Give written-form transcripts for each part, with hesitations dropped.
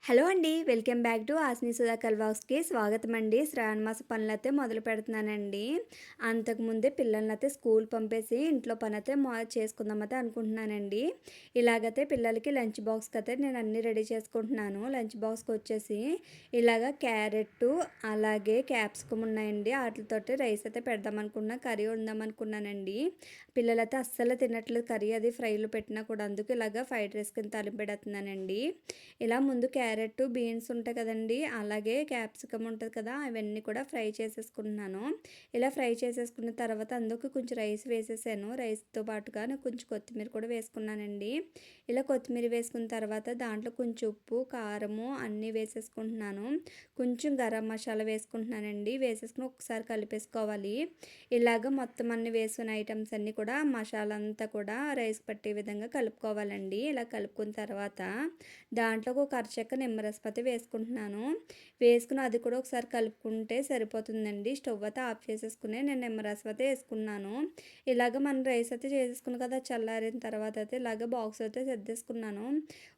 Hello అండి. Welcome back to ఆస్ని Sudhakar వ్లాగ్స్‌కి స్వాగతం అండి. శ్రావణ మాస పనులైతే మొదలు పెడుతున్నానండి. అంతకుముందే పిల్లలనైతే స్కూల్ పంపేసి ఇంట్లో పనైతే చేసుకుందామైతే అనుకుంటున్నానండి. ఇలాగైతే పిల్లలకి లంచ్ బాక్స్‌కైతే నేను అన్నీ రెడీ చేసుకుంటున్నాను. లంచ్ బాక్స్‌కొచ్చేసి ఇలాగ క్యారెట్టు అలాగే క్యాప్సికమ్ ఉన్నాయండి. ఆటిలతోటి రైస్ అయితే పెడదామనుకున్నా, కర్రీ వండుదామనుకున్నానండి. పిల్లలైతే అస్సలు తినట్లేదు కర్రీ అది ఫ్రైలో పెట్టినా కూడా. అందుకు ఇలాగ ఫ్రైడ్ రైస్ కింద తాలింపు పెడుతున్నానండి. ఇలా ముందు క్యారెట్, బీన్స్ ఉంటాయి కదండీ! అలాగే క్యాప్సికమ్ ఉంటది కదా! అవన్నీ కూడా ఫ్రై చేసేసుకుంటున్నాను. ఇలా ఫ్రై చేసేసుకున్న తర్వాత అందులోకి కొంచెం రైస్ వేసేసాను. రైస్‌తో పాటుగా నేను కొంచెం కొత్తిమీర కూడా వేసుకున్నానండి. ఇలా కొత్తిమీర వేసుకున్న తర్వాత దాంట్లో కొంచెం ఉప్పు, కారము అన్నీ వేసేసుకుంటున్నాను. కొంచెం గరం మసాలా వేసుకుంటున్నానండి. వేసేసుకొని ఒకసారి కలిపేసుకోవాలి. ఇలాగ మొత్తం అన్నీ వేసిన ఐటమ్స్ అన్నీ కూడా మసాలా అంతా కూడా రైస్ పట్టే విధంగా కలుపుకోవాలండి. ఇలా కలుపుకున్న తర్వాత దాంట్లోకి ఒక అరచెక్క నిమ్మరసం అయితే వేసుకుంటున్నాను. వేసుకుని అది కూడా ఒకసారి కలుపుకుంటే సరిపోతుందండి. స్టవ్ అయితే ఆఫ్ చేసేసుకుని నేను నిమ్మరసం అయితే వేసుకున్నాను. ఇలాగ మనం రైస్ అయితే చేసేసుకున్నాం కదా! చల్లారిన తర్వాత అయితే ఇలాగ బాక్స్ అయితే సర్దేసుకున్నాను.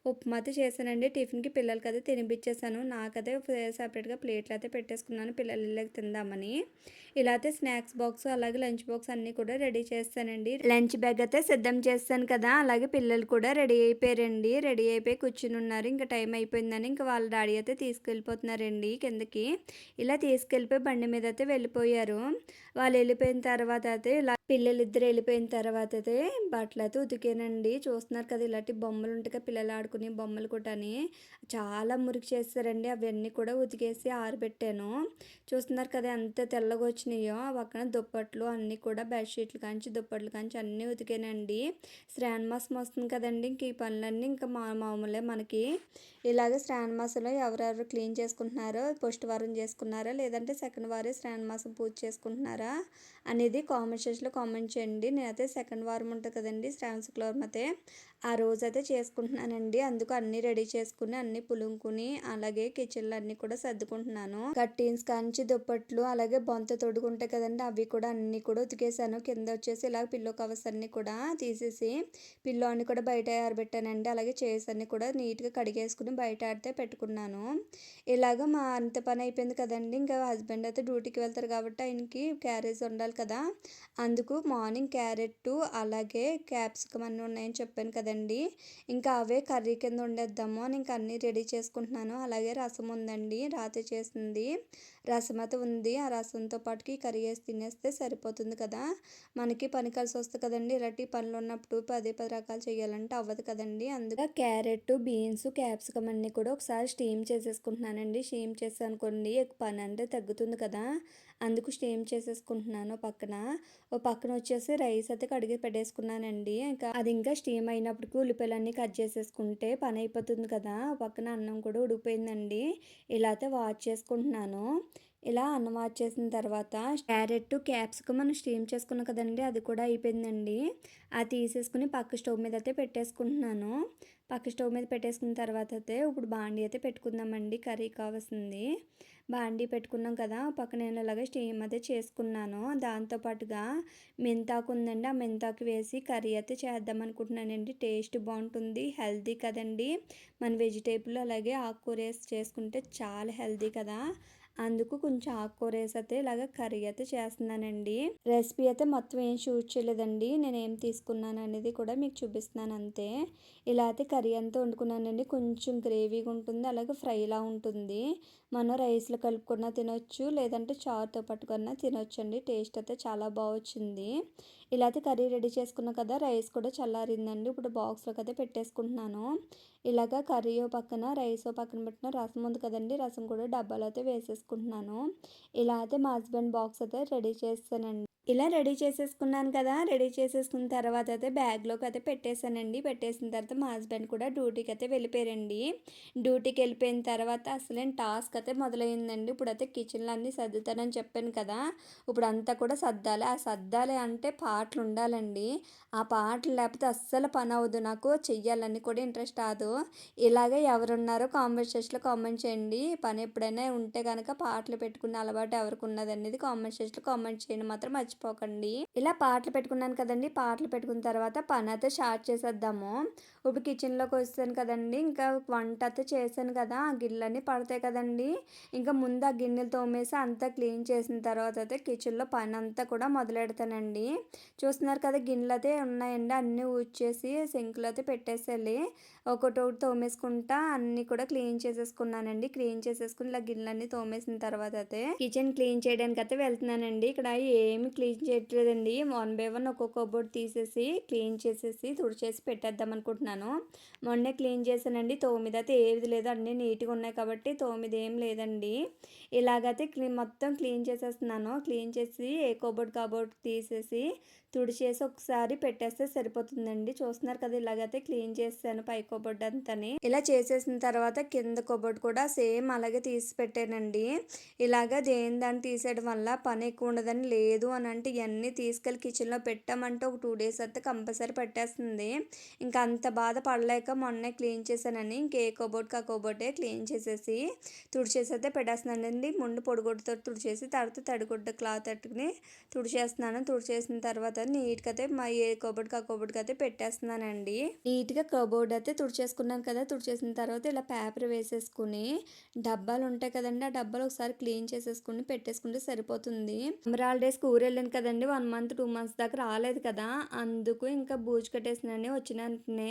ఉప్మా అయితే చేశానండి. టిఫిన్‌కి పిల్లలకైతే తినిపించేసాను. నాకైతే సెపరేట్‌గా ప్లేట్లు అయితే పెట్టేసుకున్నాను పిల్లలు ఇళ్ళకి తిందామని. ఇలా అయితే స్నాక్స్ బాక్స్ అలాగే లంచ్ బాక్స్ అన్నీ కూడా రెడీ చేస్తానండి. లంచ్ బ్యాగ్ అయితే సిద్ధం చేస్తాను కదా! అలాగే పిల్లలు కూడా రెడీ అయిపోయారండి. రెడీ అయిపోయి కూర్చునున్నారు. ఇంక టైం అయిపోయిందని ఇంక వాళ్ళ డాడీ అయితే తీసుకెళ్ళిపోతున్నారండి కిందకి. ఇలా తీసుకెళ్ళిపోయి బండి మీద అయితే వెళ్ళిపోయారు. వాళ్ళు వెళ్ళిపోయిన తర్వాత అయితే ఇలా పిల్లలిద్దరు వెళ్ళిపోయిన తర్వాత అయితే బట్టలయితే ఉతికానండి. చూస్తున్నారు కదా! ఇలాంటి బొమ్మలు ఉంటాయి కదా! పిల్లలు ఆడుకునే బొమ్మలు కూడాని చాలా మురికి చేస్తారండి. అవన్నీ కూడా ఉతికేసి ఆరబెట్టాను. చూస్తున్నారు కదా ఎంత తెల్లగా వచ్చినాయో. ఆ పక్కన దుప్పట్లు అన్నీ కూడా బెడ్‌షీట్లు కాంచి దుప్పట్లు కాంచి అన్నీ ఉతికానండి. శ్రావణ మాసం వస్తుంది కదండీ! ఇంక ఈ పనులన్నీ ఇంకా మామూలే మనకి. ఇలాగ శ్రావణ మాసంలో ఎవరెవరు క్లీన్ చేసుకుంటున్నారో, ఫస్ట్ వారం చేసుకున్నారా? లేదంటే సెకండ్ వారే శ్రావణ మాసం పూజ చేసుకుంటున్నారా? అనేది కామెంట్ సెక్షన్‌లో కామెంట్ చేయండి. నేనైతే సెకండ్ వారం ఉంటది కదండీ! శ్రావణ శుక్రవారం అయితే ఆ రోజైతే చేసుకుంటున్నానండి. అందుకు అన్నీ రెడీ చేసుకుని, అన్నీ పులుముకుని, అలాగే కిచెన్‌లో అన్నీ కూడా సర్దుకుంటున్నాను. కర్టీన్స్ కాంచి దుప్పట్లు, అలాగే బొంత తొడుగు ఉంటాయి కదండీ! అవి కూడా అన్నీ కూడా ఉతికేసాను. కింద వచ్చేసి ఇలా పిల్లో కవర్స్ అన్నీ కూడా తీసేసి, పిల్లో అన్నీ కూడా బయట ఆరబెట్టానండి. అలాగే చైర్స్ అన్నీ కూడా నీట్‌గా కడిగేసుకుని బయట ఆడితే పెట్టుకున్నాను. ఇలాగ మా అంత పని అయిపోయింది కదండీ! ఇంకా హస్బెండ్ అయితే డ్యూటీకి వెళ్తారు కాబట్టి ఆయనకి క్యారేజ్ ఉండాలి కదా! అందుకు మార్నింగ్ క్యారెట్టు అలాగే క్యాప్సికమ్ అన్నీ ఉన్నాయని చెప్పాను కదండీ! ఇంకా అవే కర్రీ కింద వండేద్దాము అని ఇంకా అన్నీ రెడీ చేసుకుంటున్నాను. అలాగే రసం ఉందండి. రాత్రి చేసింది. రసం అయితే ఉంది. ఆ రసంతో పాటుకి కర్రీ వేసి తినేస్తే సరిపోతుంది కదా! మనకి పని కలిసి వస్తుంది కదండీ! ఇలాంటి పనులు ఉన్నప్పుడు పదే 10 రకాలు చేయాలంటే అవ్వదు కదండీ! అందుకే క్యారెట్, బీన్స్, క్యాప్సికమ్ అన్నీ కూడా ఒకసారి స్టీమ్ చేసేసుకుంటున్నానండి. స్టీమ్ చేసానుకోండి పని అంటే తగ్గుతుంది కదా! అందుకు స్టీమ్ చేసేసుకుంటున్నాను పక్కన. ఓ పక్కన వచ్చేసి రైస్ అయితే కడిగి పెట్టేసుకున్నానండి. ఇంకా అది ఇంకా స్టీమ్ అయినప్పటికి ఉల్లిపాయలన్నీ కట్ చేసేసుకుంటే పని అయిపోతుంది కదా! ఓ పక్కన అన్నం కూడా ఉడికిపోయిందండి. ఇలా అయితే వాష్ చేసుకుంటున్నాను. ఇలా అన్నం వాష్ చేసిన తర్వాత క్యారెట్, క్యాప్సికమ్ మనం స్టీమ్ చేసుకున్నాం కదండీ! అది కూడా అయిపోయిందండి. అది తీసేసుకుని పక్క స్టవ్ మీద అయితే పెట్టేసుకుంటున్నాను. పక్క స్టవ్ మీద పెట్టేసుకున్న తర్వాత అయితే ఇప్పుడు బాండీ అయితే పెట్టుకుందామండి. కర్రీ కావాల్సింది. బాండీ పెట్టుకున్నాం కదా! పక్కన నేను ఇలాగ స్టీమ్ అయితే చేసుకున్నాను. దాంతో పాటుగా మెంతాకు ఉందండి. ఆ మెంతాకు వేసి కర్రీ అయితే చేద్దాం అనుకుంటున్నానండి. టేస్ట్ బాగుంటుంది. హెల్తీ కదండీ! మన వెజిటేబుల్ అలాగే ఆకుకూర వేసి చేసుకుంటే చాలా హెల్తీ కదా! అందుకు కొంచెం ఆకుకూర వేసి అయితే ఇలాగ కర్రీ అయితే చేస్తున్నానండి. రెసిపీ అయితే మొత్తం ఏం షూట్ చేయలేదండి. నేను ఏం తీసుకున్నాను అనేది కూడా మీకు చూపిస్తున్నాను అంతే. ఇలా అయితే కర్రీ అంతా వండుకున్నానండి. కొంచెం గ్రేవీగా ఉంటుంది. అలాగే ఫ్రైలా ఉంటుంది. మనం రైస్లో కలుపుకున్నా తినొచ్చు. లేదంటే చారుతో పట్టుకున్నా తినొచ్చండి. టేస్ట్ అయితే చాలా బాగా వచ్చింది. ఇలా అయితే కర్రీ రెడీ చేసుకున్నాం కదా! రైస్ కూడా చల్లారిందండి. ఇప్పుడు బాక్స్లోకి అయితే పెట్టేసుకుంటున్నాను. ఇలాగ కర్రీ ఓ పక్కన రైస్ ఓ పక్కన పెట్టిన రసం ఉంది కదండీ! రసం కూడా డబ్బాలో అయితే వేసేసుకుంటున్నాను. ఇలా అయితే మా హస్బెండ్ బాక్స్ అయితే రెడీ చేస్తానండి. ఇలా రెడీ చేసేసుకున్నాను కదా! రెడీ చేసేసుకున్న తర్వాత అయితే బ్యాగ్‌లోకి అయితే పెట్టేసానండి. పెట్టేసిన తర్వాత మా హస్బెండ్ కూడా డ్యూటీకి అయితే వెళ్ళిపోయారండి. డ్యూటీకి వెళ్ళిపోయిన తర్వాత అసలైన టాస్క్ అయితే మొదలైందండి. ఇప్పుడైతే కిచెన్‌లో అన్నీ సర్దుతానని చెప్పాను కదా! ఇప్పుడంతా కూడా సర్దాలి. ఆ సర్దాలి అంటే పాటలు ఉండాలండి. ఆ పాటలు లేకపోతే అస్సలు పని అవ్వదు నాకు. చెయ్యాలని కూడా ఇంట్రెస్ట్ రాదు. ఇలాగే ఎవరున్నారో కామెంట్ సెక్షన్‌లో కామెంట్ చేయండి. పని ఎప్పుడైనా ఉంటే గనక పాటలు పెట్టుకునే అలవాటు ఎవరికి ఉన్నదనేది కామెంట్ సెక్షన్‌లో కామెంట్ చేయడం మాత్రం మర్చిపోకండి. ఇలా పాటలు పెట్టుకున్నాను కదండీ! పాటలు పెట్టుకున్న తర్వాత పని అయితే స్టార్ట్ చేసేద్దాము. ఇప్పుడు కిచెన్‌లోకి వచ్చేసాను కదండీ! ఇంకా వంట అయితే చేశాను కదా! ఆ గిన్నెలన్నీ పడతాయి కదండీ! ఇంకా ముందు ఆ గిన్నెలు తోమేసి అంతా క్లీన్ చేసిన తర్వాత అయితే కిచెన్‌లో పనంతా కూడా మొదలెడతానండి. చూస్తున్నారు కదా! గిన్నెలయితే ఉన్నాయండి. అన్నీ ఊడ్చేసి సింక్‌లో అయితే పెట్టేసేయాలి. ఒకటొకటి తోమేసుకుంటా అన్నీ కూడా క్లీన్ చేసేసుకున్నానండి. క్లీన్ చేసేసుకొని ఇలా గిన్నెలన్నీ తోమేసిన తర్వాత అయితే కిచెన్ క్లీన్ చేయడానికైతే వెళ్తున్నానండి. ఇక్కడ ఏమి క్లీన్ చేయట్లేదండి. వన్ బై వన్ ఒక్కొక్క కబోర్డ్ తీసేసి క్లీన్ చేసేసి తుడిచేసి పెట్టేద్దాం అనుకుంటున్నాను. మొన్నే క్లీన్ చేశానండి. తోమిదైతే ఏది లేదు. అన్నీ నీట్‌గా ఉన్నాయి కాబట్టి తోమిదేం లేదండి. ఇలాగైతే మొత్తం క్లీన్ చేసేస్తున్నాను. క్లీన్ చేసి ఏ కబోర్డ్ తీసేసి తుడిచేసి ఒకసారి పెట్టేస్తే సరిపోతుందండి. చూస్తున్నారు కదా! ఇలాగైతే క్లీన్ చేసేసాను పై కబోర్డ్ అంతాని. ఇలా చేసేసిన తర్వాత కింద కబోర్డ్ కూడా సేమ్ అలాగే తీసి పెట్టానండి. ఇలాగ దేని దాన్ని తీసేయడం వల్ల పని ఎక్కువ ఉండదని, లేదు అని అంటే ఇయన్నీ తీసుకెళ్ళి కిచెన్‌లో పెట్టామంటే ఒక 2 డేస్ అయితే కంపల్సరీ పట్టేస్తుంది. ఇంకా అంత బాధ పడలేక మొన్నే క్లీన్ చేశానని ఇంక ఏ కబోర్డ్‌కి ఆ కబోర్డే క్లీన్ చేసేసి తుడిచేసి అయితే పెట్టేస్తున్నానండి. ముందు పొడిగుడ్డతో తుడిచేసి తర్వాత తడిగుడ్డ క్లాత్ అట్టుకుని తుడిచేస్తున్నాను. తుడిచేసిన తర్వాత నీట్‌గా అయితే ఏ కబోర్డ్‌కి ఆ కబోర్డ్‌కి అయితే పెట్టేస్తున్నానండి. నీట్‌గా కబోర్డ్ అయితే తుడిచేసుకున్నాను కదా! తుడిచేసిన తర్వాత ఇలా పేపర్ వేసేసుకుని డబ్బాలు ఉంటాయి కదండీ! ఆ డబ్బాలు ఒకసారి క్లీన్ చేసేసుకొని పెట్టేసుకుంటే సరిపోతుంది. సమ్మర్ హాలిడేస్‌కి ఊరెళ్ళాను కదండీ! 1 మంత్, 2 మంత్స్ దాకా రాలేదు కదా! అందుకు ఇంకా బూజు కట్టేసిందని వచ్చిన వెంటనే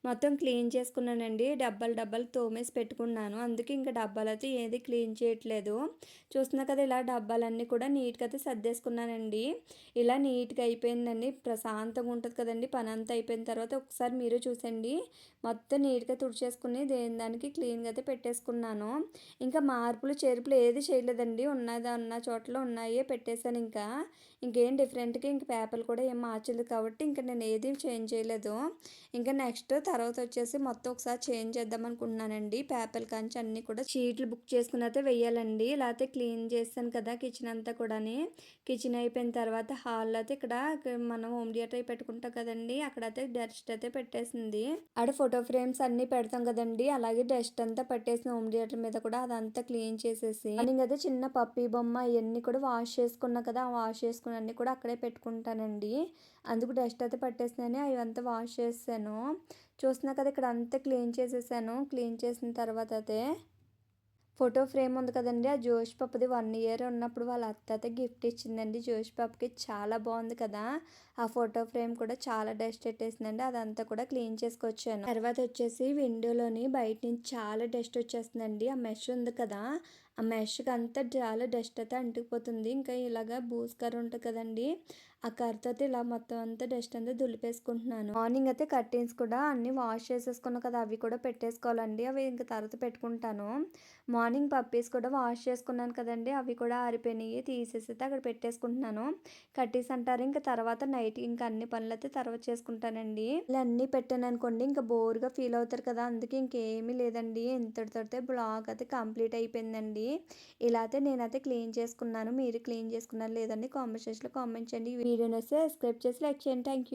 మొత్తం క్లీన్ చేసుకున్నానండి. డబ్బాలు తోమేసి పెట్టుకున్నాను. అందుకే ఇంకా డబ్బాలైతే ఏది క్లీన్ చేయట్లేదు. చూస్తున్నా కదా! ఇలా డబ్బాలన్నీ కూడా నీట్‌గా అయితే సర్దేసుకున్నానండి. ఇలా నీట్‌గా అయిపోయిందండి. ప్రశాంతంగా ఉంటది కదండీ! పనంతా అయిపోయిన తర్వాత ఒకసారి మీరు చూసండి. మొత్తం నీట్‌గా తుడిచేసుకుని దేని దానికి క్లీన్‌గా అయితే పెట్టేసుకున్నాను. ఇంకా మార్పులు, చేర్పులు ఏది చేయలేదండి. ఉన్న చోట్ల ఉన్నాయే పెట్టేసాను ఇంకా. ఇంకేం డిఫరెంట్‌గా ఇంక పేపర్లు కూడా ఏం మార్చలేదు కాబట్టి ఇంక నేను ఏది చేంజ్ చేయలేదు. ఇంకా నెక్స్ట్ తర్వాత వచ్చేసి మొత్తం ఒకసారి చేంజ్ చేద్దాం అనుకుంటున్నానండి. పేపర్లు కాంచి అన్నీ కూడా షీట్లు బుక్ చేసుకుని అయితే వెయ్యాలండి. లేకపోతే క్లీన్ చేశాను కదా కిచెన్ అంతా కూడాని. కిచెన్ అయిపోయిన తర్వాత హాల్‌లో అయితే ఇక్కడ మనం హోమ్ థియేటర్ అయి పెట్టుకుంటాం కదండీ! అక్కడైతే డస్ట్ అయితే పెట్టేసింది. ఆడ ఫోటో ఫ్రేమ్స్ అన్నీ పెడతాం కదండీ! అలాగే డస్ట్ అంతా పట్టేసిన హోమ్ థియేటర్ మీద కూడా అదంతా క్లీన్ చేసేసి మార్నింగ్ అయితే చిన్న పప్పీ బొమ్మ ఇయన్నీ కూడా వాష్ చేసుకున్నా కదా! ఆ వాష్ చేసుకున్నన్నీ కూడా అక్కడే పెట్టుకుంటానండి. అందుకు డస్ట్ అయితే పట్టేసిందని అవంతా వాష్ చేసేసాను. చూస్తున్నా కదా! ఇక్కడ అంతా క్లీన్ చేసేసాను. క్లీన్ చేసిన తర్వాత అయితే ఫోటో ఫ్రేమ్ ఉంది కదండీ! ఆ జోష్ పాపది 1 ఇయర్ ఉన్నప్పుడు వాళ్ళ అత్త అయితే గిఫ్ట్ ఇచ్చిందండి జోష్ పాపకి. చాలా బాగుంది కదా! ఆ ఫోటో ఫ్రేమ్ కూడా చాలా డస్ట్ ఎట్టేసిందండి. అదంతా కూడా క్లీన్ చేసుకొచ్చాను. తర్వాత వచ్చేసి విండోలోని బయట నుంచి చాలా డస్ట్ వచ్చేస్తుందండి. ఆ మెష్ ఉంది కదా! ఆ మెష్‌కి అంతా చాలా డస్ట్ అయితే అంటుకుపోతుంది. ఇంకా ఇలాగా బూజు కర్ర ఉంటది కదండీ! ఆ కర్రతోటి ఇలా మొత్తం అంతా డస్ట్ అంతా దులిపేసుకుంటున్నాను. మార్నింగ్ అయితే కర్టెన్స్ కూడా అన్నీ వాష్ చేసేసుకున్నా కదా! అవి కూడా పెట్టేసుకోవాలండి. అవి ఇంక తర్వాత పెట్టుకుంటాను. మార్నింగ్ పప్పీస్ కూడా వాష్ చేసుకున్నాను కదండీ! అవి కూడా ఆరిపోయినాయి. తీసేసైతే అక్కడ పెట్టేసుకుంటున్నాను. కర్టీస్ అంటారు ఇంక తర్వాత నైట్ ఇంక అన్ని పనులైతే తర్వాత చేసుకుంటానండి. ఇలా అన్నీ పెట్టాననుకోండి ఇంక బోర్‌గా ఫీల్ అవుతారు కదా! అందుకే ఇంకేమీ లేదండి. ఇంతటితోటే బ్లాగ్ అయితే కంప్లీట్ అయిపోయిందండి. ఇలా అయితే నేనైతే క్లీన్ చేసుకున్నాను. మీరు క్లీన్ చేసుకున్నారా లేదని కామెంట్ సెక్షన్‌లో కామెంట్ చేయండి. ఈ వీడియో నచ్చితే సబ్స్క్రైబ్ చేసి లైక్ చేయండి. Thank you.